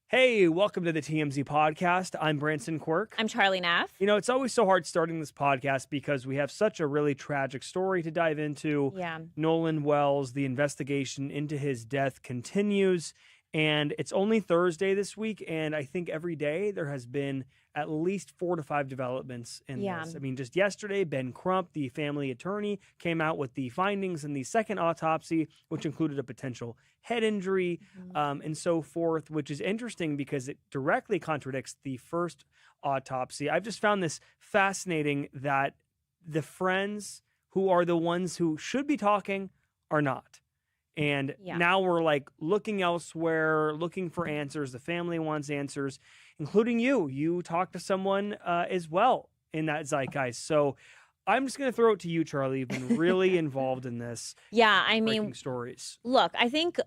Hey, welcome to the TMZ podcast. I'm Branson Quirk. I'm Charlie Naff. You know, it's always so hard starting this podcast because we have such a really tragic story to dive into. Yeah. Nolan Wells, the investigation into his death continues, and it's only Thursday this week, and I think every day there has been at least 4 to 5 developments in this. I mean, just yesterday, Ben Crump, the family attorney, came out with the findings in the second autopsy, which included a potential head injury and so forth, which is interesting because it directly contradicts the first autopsy. I've just found this fascinating that the friends who are the ones who should be talking are not. And now we're like looking elsewhere, looking for answers. The family wants answers, including you. You talked to someone as well in that zeitgeist. So I'm just going to throw it to you, Charlie. You've been really involved in this. Yeah, I mean, stories. Look, I think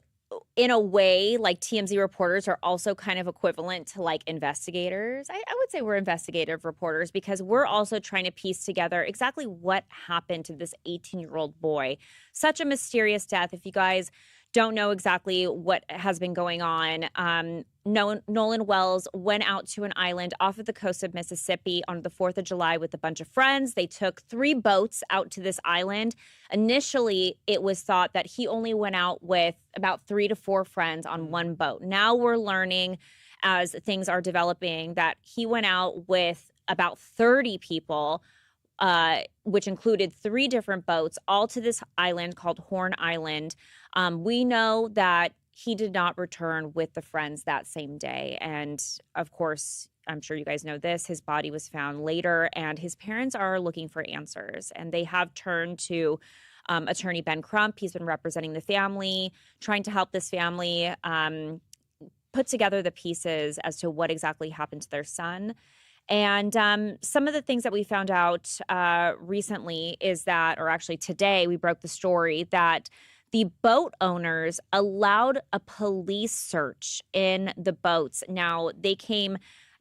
in a way, like TMZ reporters are also kind of equivalent to like investigators. I would say we're investigative reporters because we're also trying to piece together exactly what happened to this 18-year-old boy. Such a mysterious death. If you guys don't know exactly what has been going on, Nolan Wells went out to an island off of the coast of Mississippi on the 4th of July with a bunch of friends. They took 3 boats out to this island. Initially, it was thought that he only went out with about 3 to 4 friends on one boat. Now we're learning as things are developing that he went out with about 30 people, which included 3 different boats, all to this island called Horn Island. We know that he did not return with the friends that same day. And of course, I'm sure you guys know this, his body was found later and his parents are looking for answers. And they have turned to attorney Ben Crump. He's been representing the family, trying to help this family put together the pieces as to what exactly happened to their son. And some of the things that we found out recently is that, or actually today, we broke the story that the boat owners allowed a police search in the boats. Now,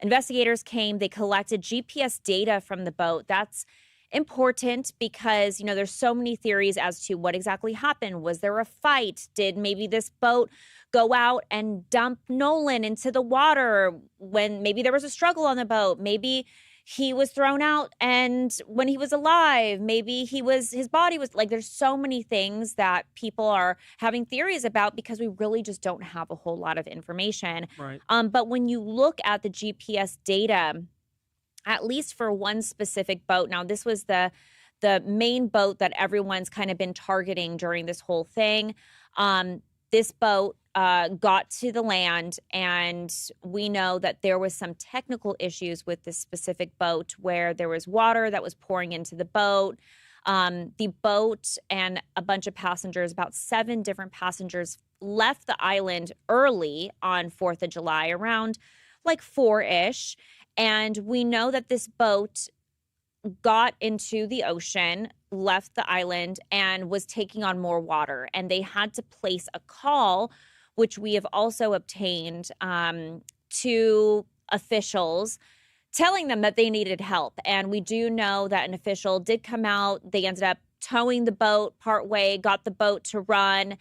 investigators came, they collected GPS data from the boat. That's important because, you know, there's so many theories as to what exactly happened. Was there a fight? Did maybe this boat go out and dump Nolan into the water when maybe there was a struggle on the boat? Maybe he was thrown out and when he was alive, maybe his body was like, there's so many things that people are having theories about because we really just don't have a whole lot of information. Right. But when you look at the GPS data, at least for one specific boat, now this was the main boat that everyone's kind of been targeting during this whole thing. This boat got to the land, and we know that there was some technical issues with this specific boat where there was water that was pouring into the boat. The boat and a bunch of passengers, about 7 different passengers, left the island early on 4th of July, around like 4-ish. And we know that this boat got into the ocean, left the island, and was taking on more water. And they had to place a call, which we have also obtained, to officials telling them that they needed help. And we do know that an official did come out. They ended up towing the boat partway, got the boat to run.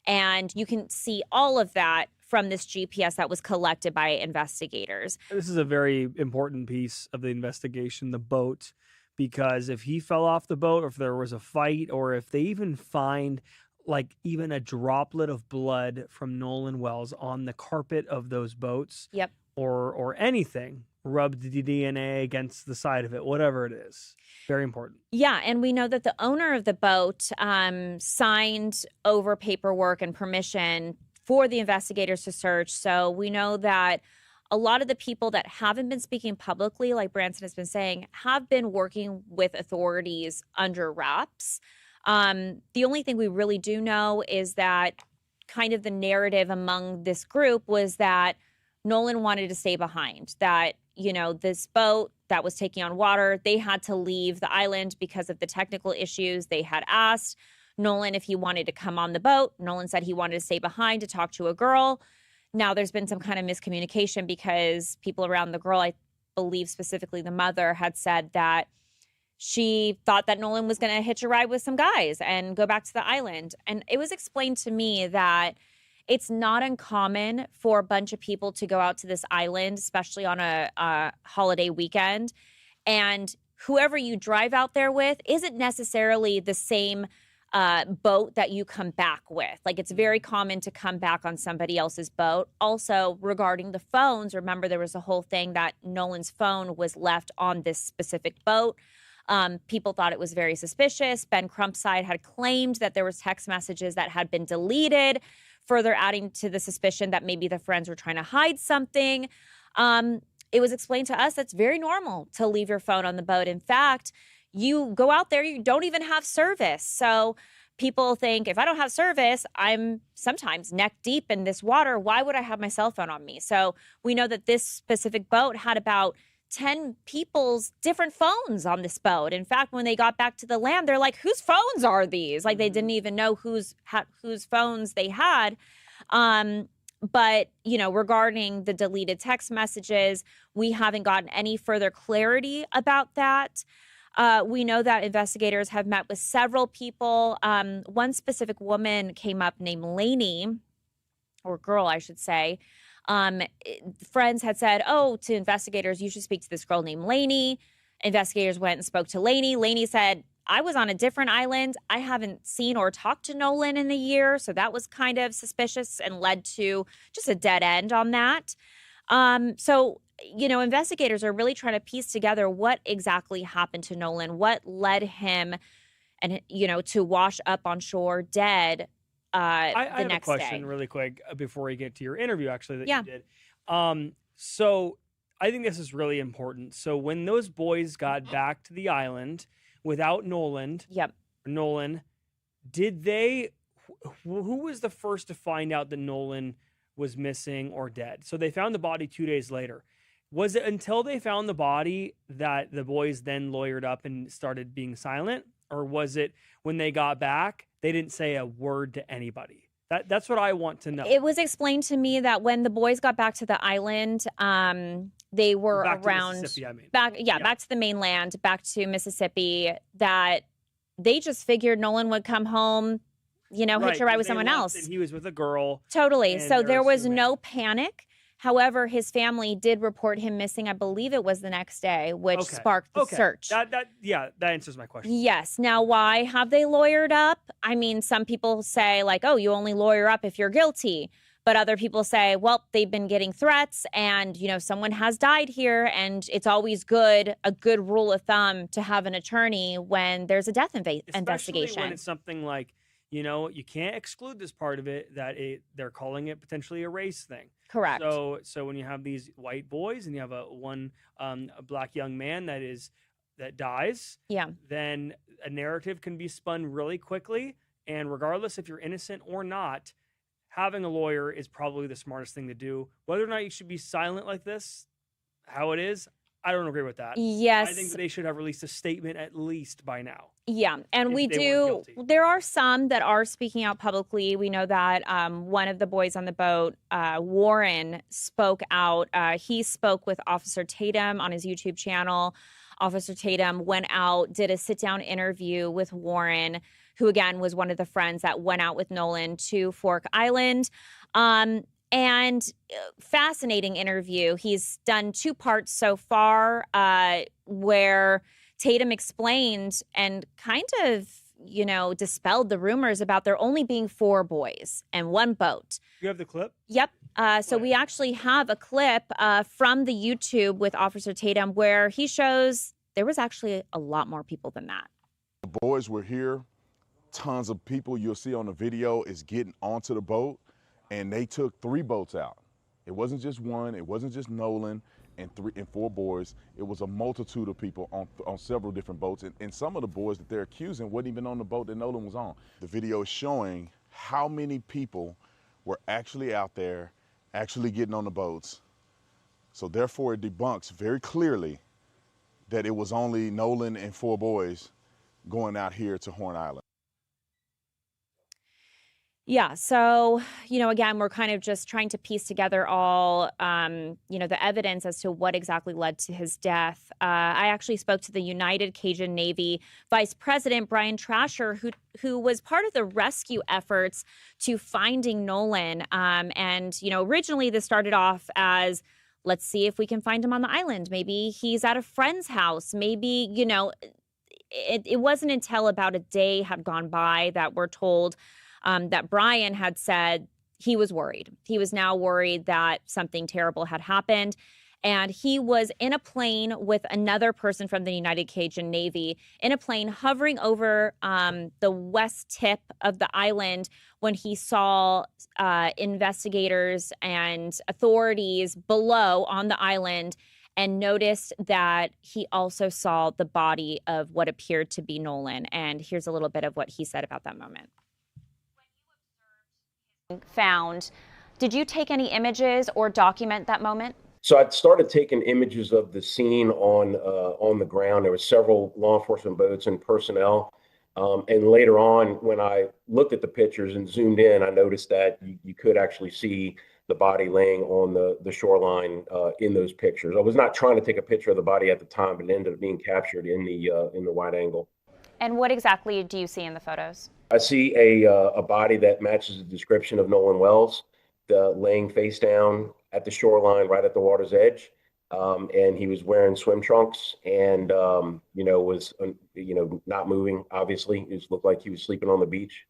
And you can see all of that from this GPS that was collected by investigators. This is a very important piece of the investigation, the boat, because if he fell off the boat, or if there was a fight, or if they even find like even a droplet of blood from Nolan Wells on the carpet of those boats, or anything, rubbed the DNA against the side of it, whatever it is. Very important. Yeah, and we know that the owner of the boat signed over paperwork and permission for the investigators to search. So we know that a lot of the people that haven't been speaking publicly, like Branson has been saying, have been working with authorities under wraps. The only thing we really do know is that kind of the narrative among this group was that Nolan wanted to stay behind, that, you know, this boat that was taking on water, they had to leave the island because of the technical issues. They had asked Nolan if he wanted to come on the boat. Nolan said he wanted to stay behind to talk to a girl. Now, there's been some kind of miscommunication because people around the girl, I believe specifically the mother, had said that she thought that Nolan was going to hitch a ride with some guys and go back to the island. And it was explained to me that it's not uncommon for a bunch of people to go out to this island, especially on a holiday weekend. And whoever you drive out there with isn't necessarily the same boat that you come back with. Like, it's very common to come back on somebody else's boat. Also, regarding the phones, remember there was a whole thing that Nolan's phone was left on this specific boat. People thought it was very suspicious. Ben Crump's side had claimed that there was text messages that had been deleted, further adding to the suspicion that maybe the friends were trying to hide something. It was explained to us that's very normal to leave your phone on the boat. In fact, you go out there, you don't even have service. So people think, if I don't have service, I'm sometimes neck deep in this water. Why would I have my cell phone on me? So we know that this specific boat had about 10 people's different phones on this boat. In fact, when they got back to the land, they're like, whose phones are these? Like, they didn't even know whose phones they had. But, regarding the deleted text messages, we haven't gotten any further clarity about that. We know that investigators have met with several people. One specific woman came up named Lainey, or girl, I should say. Friends had said, to investigators, you should speak to this girl named Lainey. Investigators went and spoke to Lainey. Lainey said, I was on a different island. I haven't seen or talked to Nolan in a year. So that was kind of suspicious and led to just a dead end on that. Investigators are really trying to piece together what exactly happened to Nolan, what led him to wash up on shore dead I the have next a question day. really quick before we get to your interview, actually, that Yeah. you did. So I think this is really important. So when those boys got back to the island without Nolan, did they, who was the first to find out that Nolan was missing or dead? So they found the body 2 days later. Was it until they found the body that the boys then lawyered up and started being silent? Or was it when they got back, they didn't say a word to anybody? That's what I want to know. It was explained to me that when the boys got back to the island, they were back around to Mississippi, I mean. back to the mainland, back to Mississippi, that they just figured Nolan would come home, hitch a ride with someone else. And he was with a girl. Totally. So there was no panic. However, his family did report him missing. I believe it was the next day, which sparked the search. That answers my question. Yes. Now, why have they lawyered up? I mean, some people say like, oh, you only lawyer up if you're guilty. But other people say, well, they've been getting threats and, someone has died here. And it's always a good rule of thumb to have an attorney when there's a death investigation. Especially when it's something like, you can't exclude this part of it, that they're calling it potentially a race thing. Correct. So when you have these white boys and you have a black young man that dies, then a narrative can be spun really quickly. And regardless if you're innocent or not, having a lawyer is probably the smartest thing to do. Whether or not you should be silent like this, how it is, I don't agree with that. Yes. I think they should have released a statement at least by now. Yeah, and we do. There are some that are speaking out publicly. We know that one of the boys on the boat, Warren, spoke out. He spoke with Officer Tatum on his YouTube channel. Officer Tatum went out, did a sit-down interview with Warren, who, again, was one of the friends that went out with Nolan to Fork Island. And fascinating interview. He's done 2 parts so far where Tatum explained and kind of, dispelled the rumors about there only being 4 boys and 1 boat. You have the clip? Yep. So we actually have a clip from the YouTube with Officer Tatum where he shows there was actually a lot more people than that. The boys were here. Tons of people you'll see on the video is getting onto the boat. And they took 3 boats out. It wasn't just one. It wasn't just Nolan and 4 boys. It was a multitude of people on several different boats. And some of the boys that they're accusing wasn't even on the boat that Nolan was on. The video is showing how many people were actually out there, actually getting on the boats. So therefore, it debunks very clearly that it was only Nolan and 4 boys going out here to Horn Island. Yeah. So, again, we're kind of just trying to piece together all, the evidence as to what exactly led to his death. I actually spoke to the United Cajun Navy Vice President, Brian Trasher, who was part of the rescue efforts to finding Nolan. Originally this started off as, let's see if we can find him on the island. Maybe he's at a friend's house. Maybe, it wasn't until about a day had gone by that we're told that Brian had said he was worried. He was now worried that something terrible had happened. And he was in a plane with another person from the United Cajun Navy, in a plane hovering over the west tip of the island when he saw investigators and authorities below on the island, and noticed that he also saw the body of what appeared to be Nolan. And here's a little bit of what he said about that moment. Found, did you take any images or document that moment? So I started taking images of the scene on the ground. There were several law enforcement boats and personnel. And later on, when I looked at the pictures and zoomed in, I noticed that you could actually see the body laying on the shoreline in those pictures. I was not trying to take a picture of the body at the time, but it ended up being captured in the wide angle. And what exactly do you see in the photos? I see a body that matches the description of Nolan Wells, laying face down at the shoreline, right at the water's edge. And he was wearing swim trunks and, was, not moving, obviously. It just looked like he was sleeping on the beach.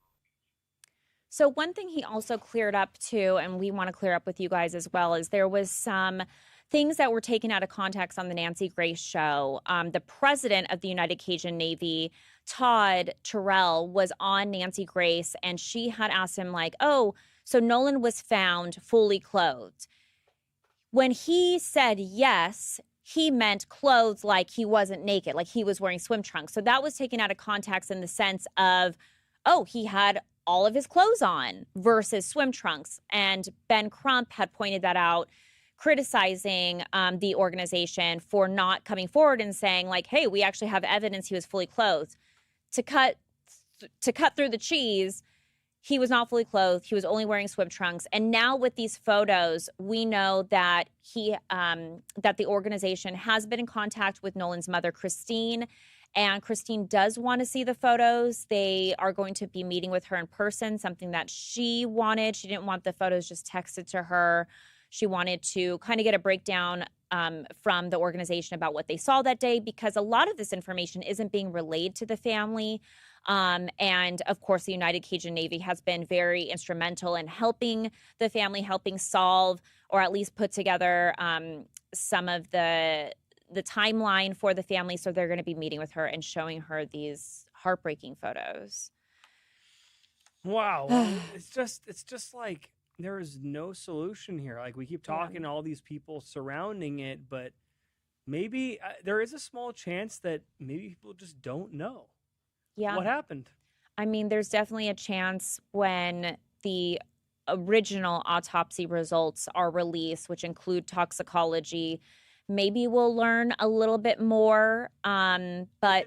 So one thing he also cleared up too, and we want to clear up with you guys as well, is there was some things that were taken out of context on the Nancy Grace show. The president of the United Cajun Navy, Todd Terrell, was on Nancy Grace, and she had asked him like, oh, so Nolan was found fully clothed. When he said yes, he meant clothes like he wasn't naked, like he was wearing swim trunks. So that was taken out of context in the sense of, oh, he had all of his clothes on versus swim trunks. And Ben Crump had pointed that out, criticizing the organization for not coming forward and saying like, hey, we actually have evidence he was fully clothed. To cut through the cheese, he was not fully clothed. He was only wearing swim trunks. And now with these photos, we know that that the organization has been in contact with Nolan's mother, Christine. And Christine does want to see the photos. They are going to be meeting with her in person, something that she wanted. She didn't want the photos just texted to her. She wanted to kind of get a breakdown from the organization about what they saw that day, because a lot of this information isn't being relayed to the family. And of course, the United Cajun Navy has been very instrumental in helping the family, helping solve or at least put together some of the timeline for the family. So they're going to be meeting with her and showing her these heartbreaking photos. Wow. It's just like there is no solution here. Like we keep talking to all these people surrounding it, but maybe there is a small chance that maybe people just don't know. Yeah. What happened? I mean, there's definitely a chance when the original autopsy results are released, which include toxicology, maybe we'll learn a little bit more. But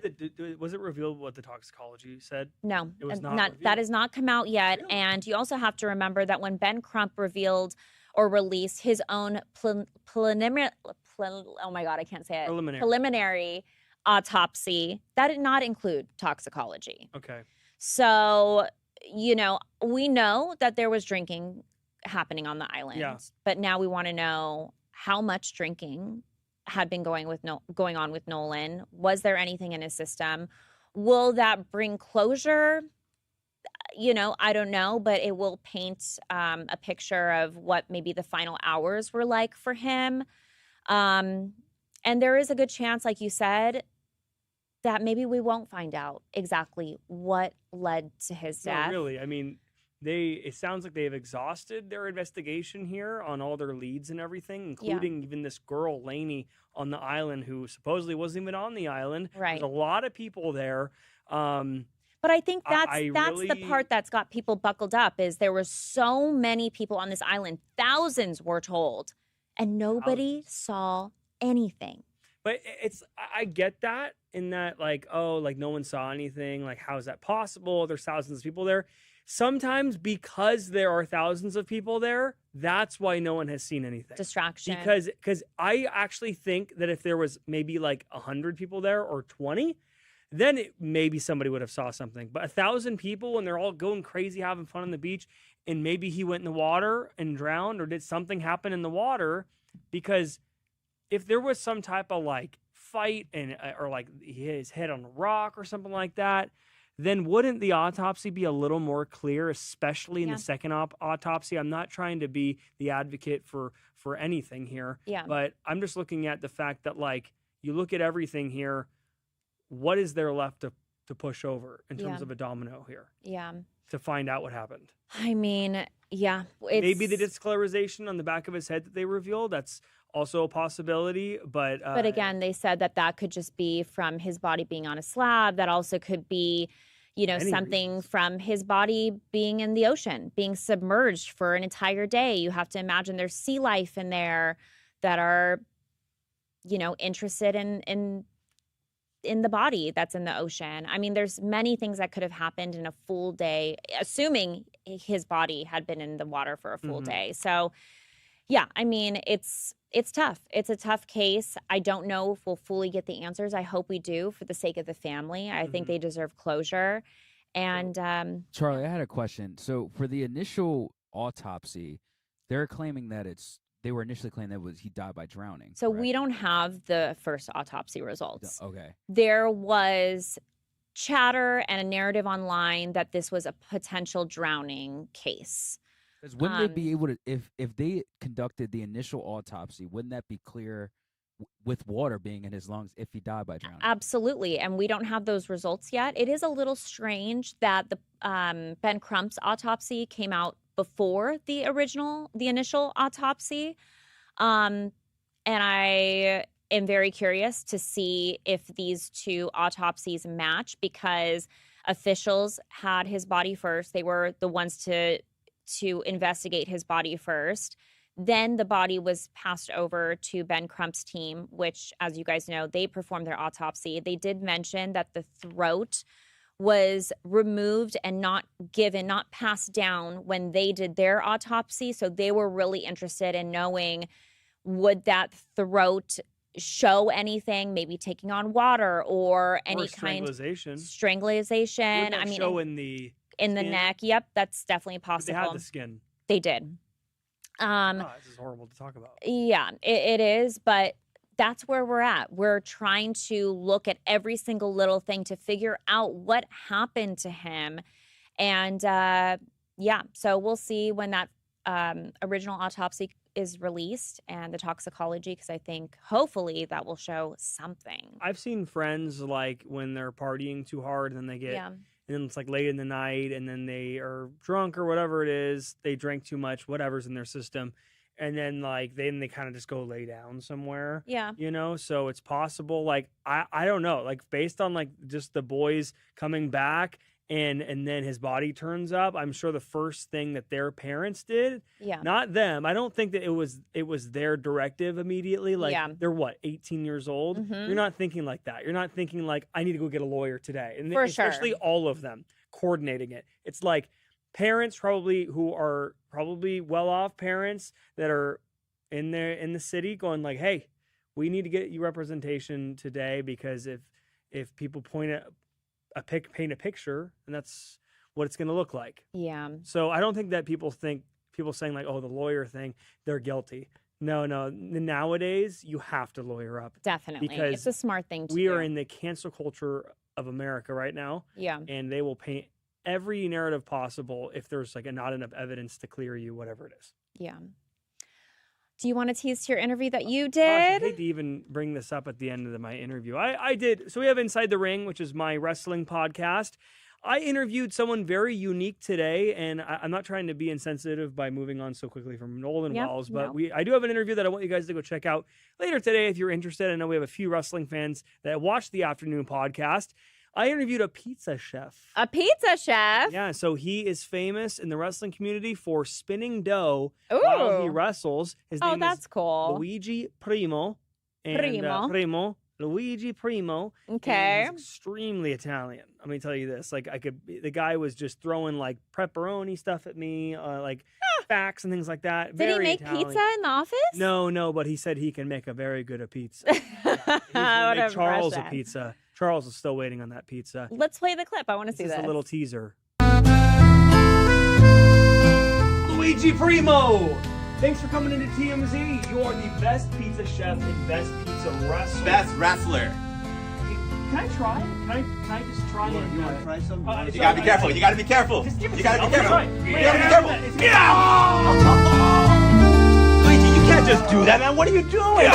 was it revealed what the toxicology said? No, it was not. That has not come out yet. Really? And you also have to remember that when Ben Crump revealed or released his own preliminary autopsy, that did not include toxicology. Okay. So, we know that there was drinking happening on the island, but now we want to know how much drinking had been going on with Nolan. Was there anything in his system? Will that bring closure? I don't know, but it will paint a picture of what maybe the final hours were like for him. And there is a good chance, like you said, that maybe we won't find out exactly what led to his death. No, really. I mean, it sounds like they've exhausted their investigation here on all their leads and everything, including even this girl, Lainey, on the island who supposedly wasn't even on the island. Right. There's a lot of people there. But I think that's the part that's got people buckled up, is there were so many people on this island, thousands were told, and nobody saw anything. But I get that in that, like, oh, like no one saw anything. Like, how is that possible? There's thousands of people there. sometimes because there are thousands of people there, that's why no one has seen anything. Distraction. Because I actually think that if there was maybe like 100 people there or 20, then maybe somebody would have saw something. But 1,000 people and they're all going crazy, having fun on the beach, and maybe he went in the water and drowned, or did something happen in the water? Because if there was some type of like fight and or like he hit his head on a rock or something like that, then wouldn't the autopsy be a little more clear, especially in the second autopsy? I'm not trying to be the advocate for anything here, but I'm just looking at the fact that, like, you look at everything here, what is there left to push over in terms of a domino here? Yeah. To find out what happened. I mean, maybe the discolorization on the back of his head that they revealed, that's also a possibility. But again, they said that could just be from his body being on a slab. That also could be, something from his body being in the ocean, being submerged for an entire day. You have to imagine there's sea life in there that are, interested in the body that's in the ocean. I mean, there's many things that could have happened in a full day, assuming his body had been in the water for a full day. So, yeah, I mean, it's tough. It's a tough case. I don't know if we'll fully get the answers. I hope we do for the sake of the family. I think they deserve closure. And Charlie, I had a question. So for the initial autopsy, they're claiming that they were initially claiming that he died by drowning. So we don't have the first autopsy results. Okay. There was chatter and a narrative online that this was a potential drowning case. Because wouldn't they be able to, if they conducted the initial autopsy, wouldn't that be clear with water being in his lungs if he died by drowning? Absolutely. And we don't have those results yet. It is a little strange that the Ben Crump's autopsy came out before the initial autopsy. And I am very curious to see if these two autopsies match, because officials had his body first. They were the ones to investigate his body first. Then the body was passed over to Ben Crump's team, which, as you guys know, they performed their autopsy. They did mention that the throat was removed and not passed down when they did their autopsy. So they were really interested in knowing, would that throat show anything, maybe taking on water or any kind of strangulation. Would that show in the neck. Yep, that's definitely possible. But they had the skin. They did. This is horrible to talk about. Yeah, it is, but that's where we're at. We're trying to look at every single little thing to figure out what happened to him. And so we'll see when that original autopsy is released and the toxicology, because I think hopefully that will show something. I've seen friends, like, when they're partying too hard and then they get, and then it's like late in the night and then they are drunk or whatever it is, they drank too much, whatever's in their system. And then they kind of just go lay down somewhere. Yeah. So it's possible. Like, I don't know, like, based on like just the boys coming back and then his body turns up, I'm sure the first thing that their parents did, not them. I don't think that it was their directive immediately. Like, they're 18 years old. You're not thinking like that. You're not thinking like, I need to go get a lawyer today. And especially all of them coordinating it. It's like parents who are probably well-off parents that are in the city going like, hey, we need to get you representation today, because if people paint a picture, and that's what it's going to look like. Yeah. So I don't think that people saying like, oh, the lawyer thing, they're guilty. No. Nowadays, you have to lawyer up. Definitely. Because it's a smart thing to do. We are in the cancel culture of America right now. Yeah. And they will paint every narrative possible if there's like not enough evidence to clear you, whatever it is. Yeah. Do you want to tease your interview that you did? Gosh, I hate to even bring this up at the end of my interview. I did. So we have Inside the Ring, which is my wrestling podcast. I interviewed someone very unique today, and I'm not trying to be insensitive by moving on so quickly from Nolan Walls, but I do have an interview that I want you guys to go check out later today if you're interested. I know we have a few wrestling fans that watch the afternoon podcast. I interviewed a pizza chef. A pizza chef? Yeah, so he is famous in the wrestling community for spinning dough while he wrestles. His name that's is cool. Luigi Primo. And, Primo. Luigi Primo. Okay. And he's extremely Italian. Let me tell you this. Like, the guy was just throwing like pepperoni stuff at me, like facts and things like that. Did he make Italian. pizza in the office? No, but he said he can make a very good pizza. He's gonna make Charles a pizza. Charles is still waiting on that pizza. Let's play the clip. I want to see this. Just a little teaser. Luigi Primo! Thanks for coming into TMZ. You are the best pizza chef and best pizza wrestler. Best wrestler. Can I try? Can I just try it? You want to try some? You gotta be careful. You gotta be careful. Just give it You gotta be I'll careful. try. You gotta be careful. Luigi, you can't just do that, man. What are you doing?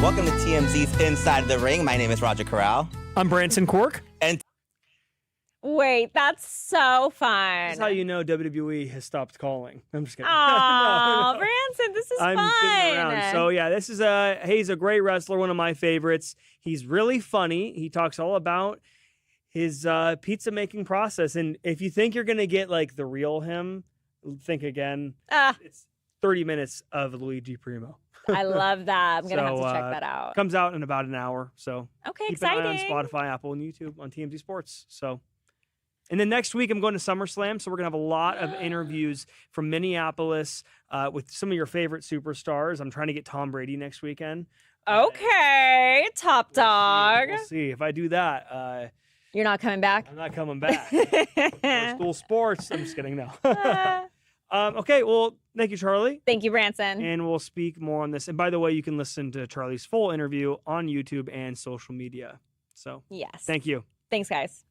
Welcome to TMZ's Inside the Ring. My name is Roger Corral. I'm Branson Cork. And Wait, that's so fun. That's how you know WWE has stopped calling. I'm just kidding. Oh, No. Branson, this is I'm fun. kidding around. So yeah, this is he's a great wrestler, one of my favorites. He's really funny. He talks all about his pizza making process. And if you think you're gonna get like the real him, think again. It's 30 minutes of Luigi Primo. I love that. I'm gonna have to check that out. Comes out in about an hour. So Okay, keep exciting. an eye on Spotify, Apple, and YouTube on TMZ Sports. So. And then next week, I'm going to SummerSlam, so we're going to have a lot of interviews from Minneapolis with some of your favorite superstars. I'm trying to get Tom Brady next weekend. Okay, top dog. We'll see. If I do that, You're not coming back? I'm not coming back. School sports. I'm just kidding. No. Okay, well, thank you, Charlie. Thank you, Branson. And we'll speak more on this. And by the way, you can listen to Charlie's full interview on YouTube and social media. So Yes. thank you. Thanks, guys.